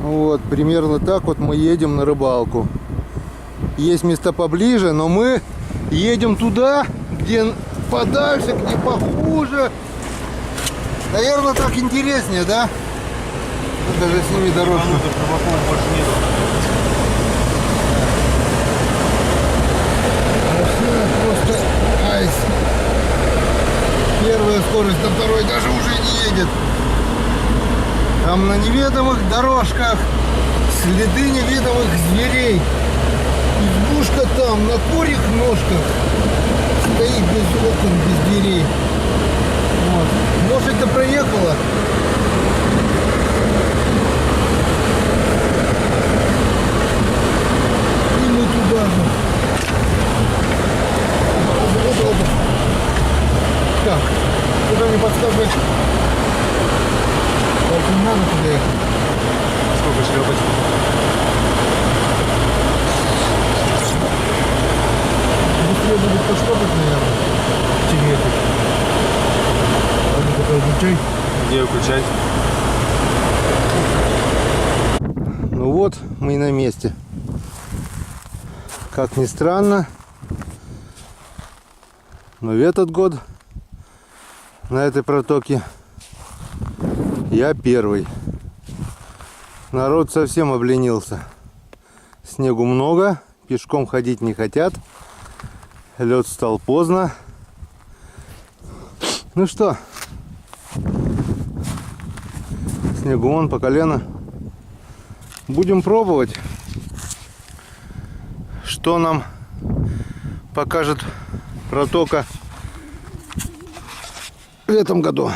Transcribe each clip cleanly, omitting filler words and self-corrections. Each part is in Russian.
Вот, примерно так вот мы едем на рыбалку. Есть места поближе, но мы едем туда, где подальше, где похуже. Наверное, так интереснее, да? Даже сними дорожку. Больше нет. Просто айс. Первая скорость, на второй даже уже не едет. Там на неведомых дорожках следы неведомых зверей. Избушка там на курьих ножках стоит без окон, без дверей. Вот. Лошадь-то проехала. И мы туда же. Так, куда мне подсказывать? Только не надо туда ехать. Сколько шлепать? Быстрее будет пошлепать, наверное. Теперь. Ладно, пока выключай. Где выключать? Ну вот, мы и на месте. Как ни странно, но в этот год на этой протоке я первый. Народ совсем обленился. Снегу много, пешком ходить не хотят. Лед встал поздно. Ну что, снегу вон по колено. Будем пробовать, что нам покажет протока в этом году.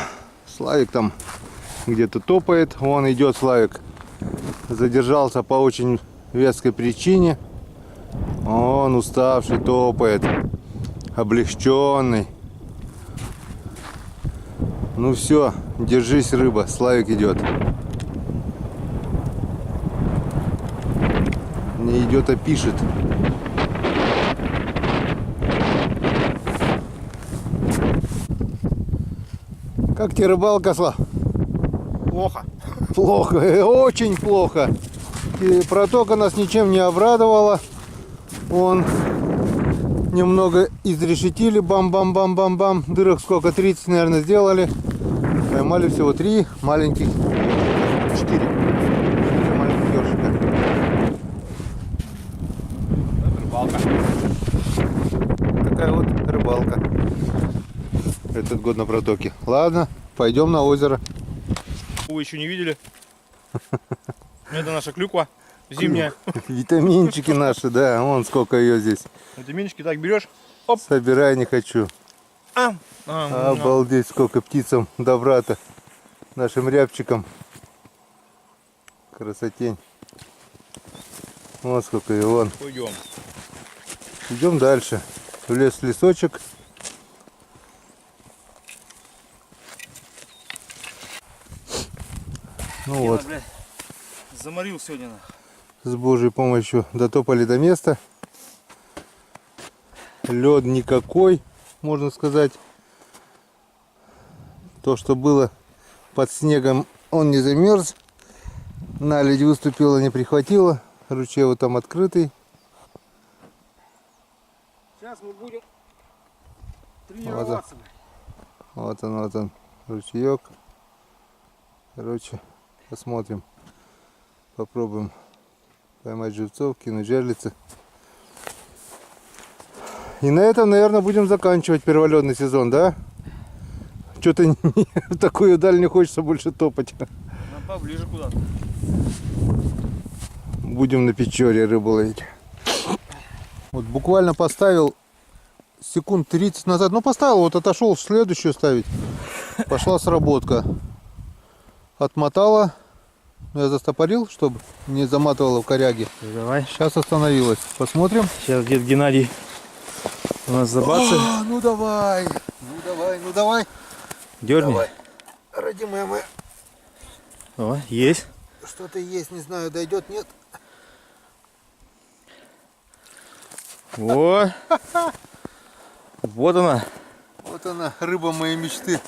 Славик там где-то топает. Вон идет Славик. Задержался по очень веской причине. Он уставший топает. Облегченный. Ну все, держись, рыба. Славик идет. Не идет, а пишет. Как тебе рыбалка, Слав? Плохо. Плохо, очень плохо. И протока нас ничем не обрадовала. Он немного изрешетили, бам-бам-бам-бам-бам. Дырок сколько? 30, наверное, сделали. Поймали всего 3 маленьких, 4 маленьких ёршика. Рыбалка. Такая вот рыбалка этот год на протоке. Ладно, пойдем на озеро. Вы еще не видели? Это наша клюква зимняя. Витаминчики наши, да, вон сколько ее здесь. Витаминчики так берешь. Оп. Собирай, не хочу. Обалдеть, сколько птицам добра-то. Нашим рябчикам. Красотень. Вот сколько и вон. Пойдем. Идем дальше. В лесочек. Ну вот. Блядь, заморил сегодня. С Божьей помощью дотопали до места. Лед никакой, можно сказать. То, что было под снегом, он не замерз. Наледь выступила, не прихватила. Ручей вот там открытый. Сейчас мы будем тренироваться. Вот он, ручеек. Короче, посмотрим. Попробуем поймать живцов, кинуть жерлицы. И на этом, наверное, будем заканчивать перволетный сезон, да? Что-то в такую даль не хочется больше топать. Нам поближе куда-то. Будем на Печоре рыбу ловить. Вот буквально поставил секунд 30 назад. Ну поставил, вот отошел следующую ставить. Пошла сработка. Отмотала. Я застопорил, чтобы не заматывало в коряге. Давай. Сейчас остановилась. Посмотрим. Сейчас дед Геннадий у нас забацает. Ну давай. Ну давай, ну давай. Дерни. Давай. Родимая моя. О, есть. Что-то есть, не знаю, дойдет, нет. О! Вот она. Вот она, рыба моей мечты.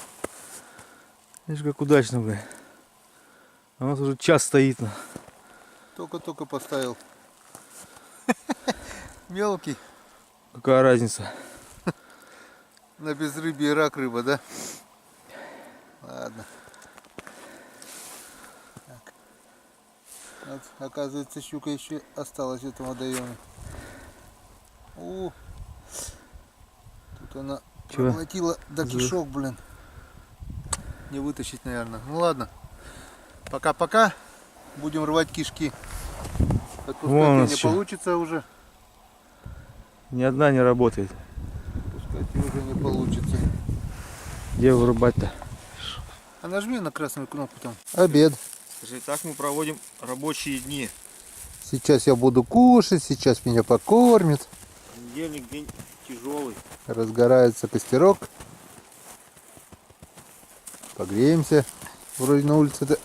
Видишь, как удачно, бля. У нас уже час стоит. Только-только поставил. Мелкий. Какая разница? На безрыбье рак рыба, да? Ладно. Так. Вот, оказывается, щука еще осталась в этом водоеме. О, тут она проглотила до кишок, блин. Не вытащить, наверное. Ну ладно. Пока-пока. Будем рвать кишки. Отпускать не получится уже. Ни одна не работает. Отпускать уже не получится. Где вырубать-то? А нажми на красную кнопку там. Обед. Скажи, так мы проводим рабочие дни. Сейчас я буду кушать, сейчас меня покормят. Понедельник день тяжелый. Разгорается костерок. Погреемся. Вроде на улице-то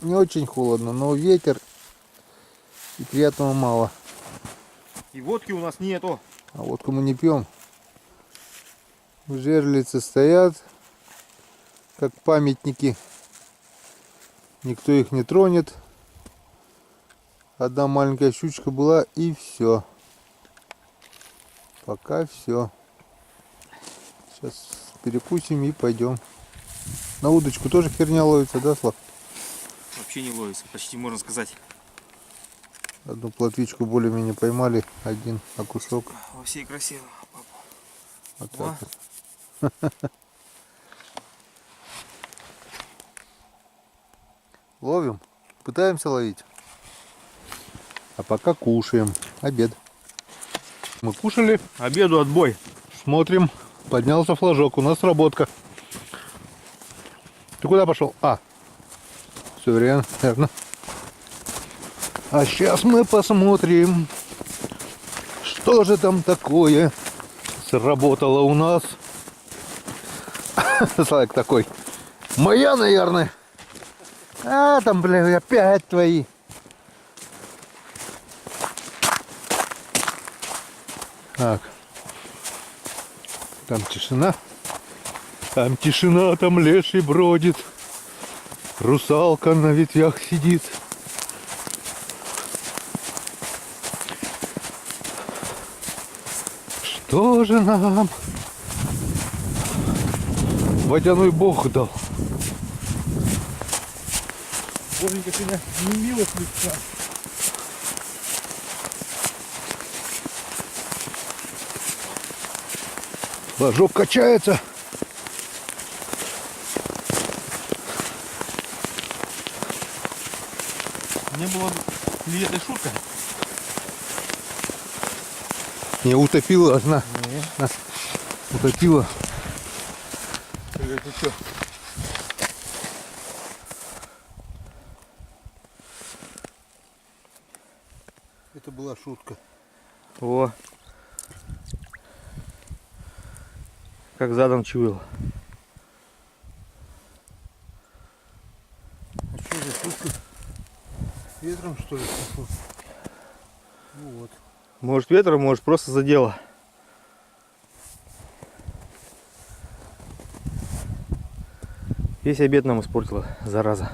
не очень холодно, но ветер и приятного мало. И водки у нас нету. А водку мы не пьем. Жерлицы стоят, как памятники. Никто их не тронет. Одна маленькая щучка была и все. Пока все. Сейчас перекусим и пойдем. На удочку тоже херня ловится, да, Слав? Вообще не ловится, почти можно сказать. Одну плотвичку более-менее поймали, один окушок. Во всей красе. Вот так вот. Ловим, пытаемся ловить. А пока кушаем. Обед. Мы кушали. Обеду отбой. Смотрим. Поднялся флажок. У нас работка. Ты куда пошел? Все верно. А сейчас мы посмотрим, что же там такое сработало у нас. Слайк такой. Моя, наверное. Там, бля, опять твои. Так. Там тишина. Там тишина, там леший бродит. Русалка на ветвях сидит. Что же нам водяной бог дал? Боженька сегодня не мило слегка. Флажок качается. Не было ли этой шутка? Не утопила одна. Утопила. Это что? Это была шутка. О. Как задом чуял. А что за шутка? Ветром, что ли? Ну вот. Может ветром, может просто задело. Весь обед нам испортила, зараза.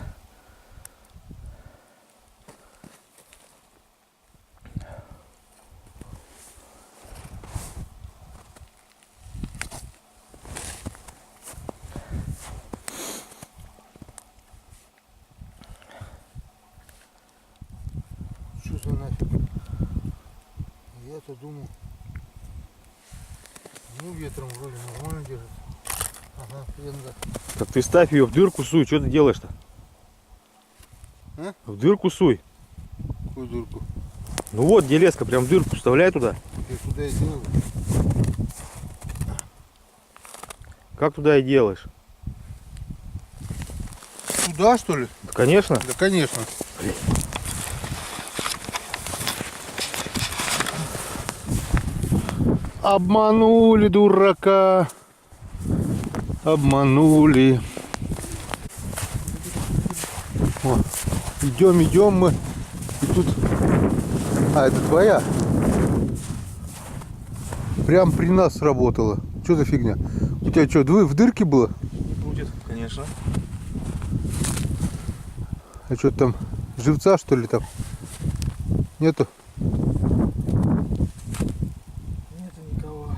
Что за нафиг? Я-то думал. Ну, ветром вроде нормально держит. Ага, венда. Так ты ставь ее в дырку, суй, что ты делаешь-то? А? В дырку суй. Какую дырку? Ну вот, где леска, прям в дырку вставляй туда. Я туда и делаю. Как туда и делаешь? Туда, что ли? Да, конечно. Да, конечно. Обманули дурака. Обманули. О, идем мы. И тут... это твоя. Прям при нас сработала. Что за фигня? У тебя что, в дырке было? Будет, конечно. А что там Живца, что ли, там? Нету? Нету никого.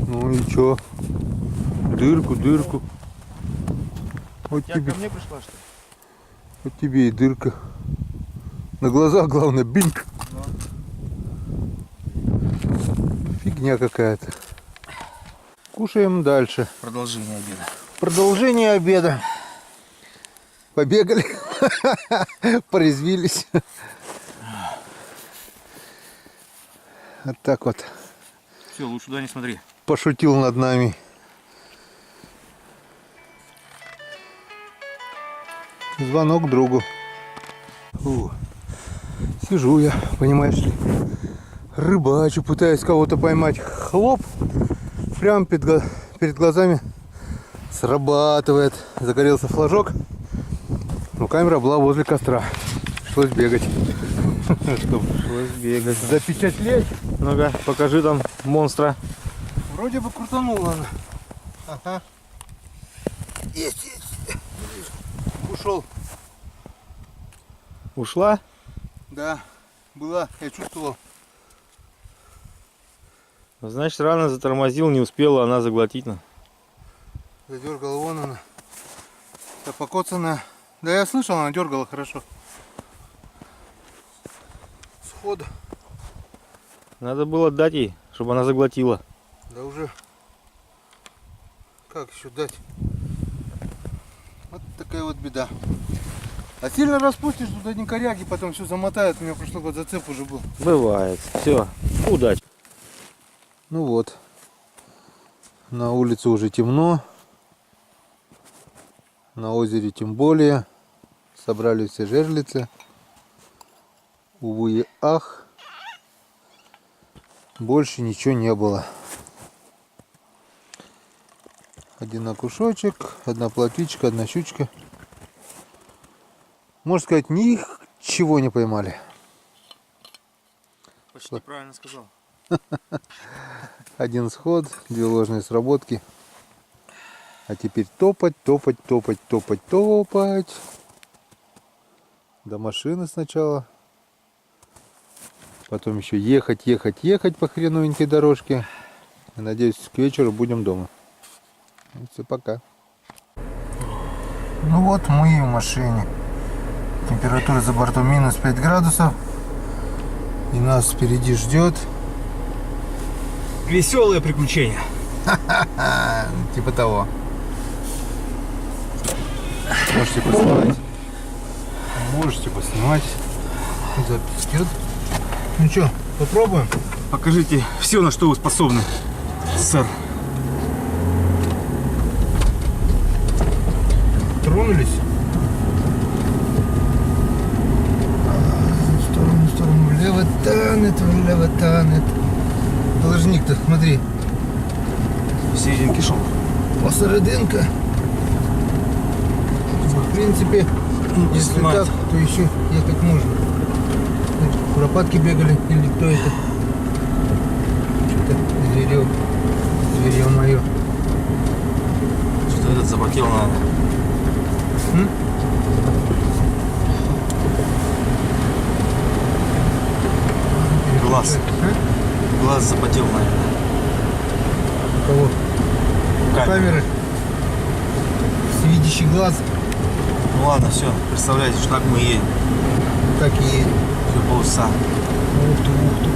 Ну и чё? Дырку. Вот Я тебе, ко мне пришла, что ли? вот тебе и дырка. На глазах, главное, бинг. Фигня какая-то. Кушаем дальше. Продолжение обеда. Продолжение обеда. Побегали, порезвились. Вот так вот Все, лучше туда не смотри. пошутил над нами. Звонок другу. Фу. Сижу я, понимаешь ли, рыбачу, пытаюсь кого-то поймать. Хлоп, прямо перед глазами срабатывает. Загорелся флажок, но камера была возле костра. Пришлось бегать. Пришлось бегать. Запечатлеть. Ну-ка, покажи там монстра. Вроде бы крутанула она. Ага. Есть. Ушел. Ушла? Да, была, я чувствовал. Значит, рано затормозил, не успела она заглотить. Задергала, вон она. Да покоцанная. Да я слышал, она дергала хорошо. Сходу. Надо было дать ей, чтобы она заглотила. Да уже. Как еще дать? Вот такая вот беда. А сильно распустишь, тут одни коряги, потом все замотают. У меня прошлый год зацеп уже был. Бывает. Все, удачи. Ну вот. На улице уже темно. На озере тем более. Собрали все жерлицы. Увы и ах. Больше ничего не было. Один окушочек, одна плотвичка, одна щучка. Можно сказать, ничего не поймали. Почти правильно сказал. Один сход, две ложные сработки. А теперь топать. До машины сначала. Потом еще ехать по хреновенькой дорожке. И, надеюсь, к вечеру будем дома. Ну, все, пока. Ну вот мы и в машине. Температура за бортом минус 5 градусов. И нас впереди ждет. Веселое приключение. Типа того. Можете поснимать. Запись идет. Ну что, попробуем? Покажите все, на что вы способны, сэр. Тронулись. В сторону, влево танет. Должник-то, смотри. В серединке шел. Посерединка. В принципе, если снимать. так, то еще ехать можно. Значит, куропатки бегали или кто это? Что-то зверье мое. Что этот запотел, наверное. Глаз. Глаз запотел, наверное. У кого? Камеры. Всевидящий глаз. Ну ладно, все. Представляете, что так мы едем. Так и едем. Все полчаса. Ух ты.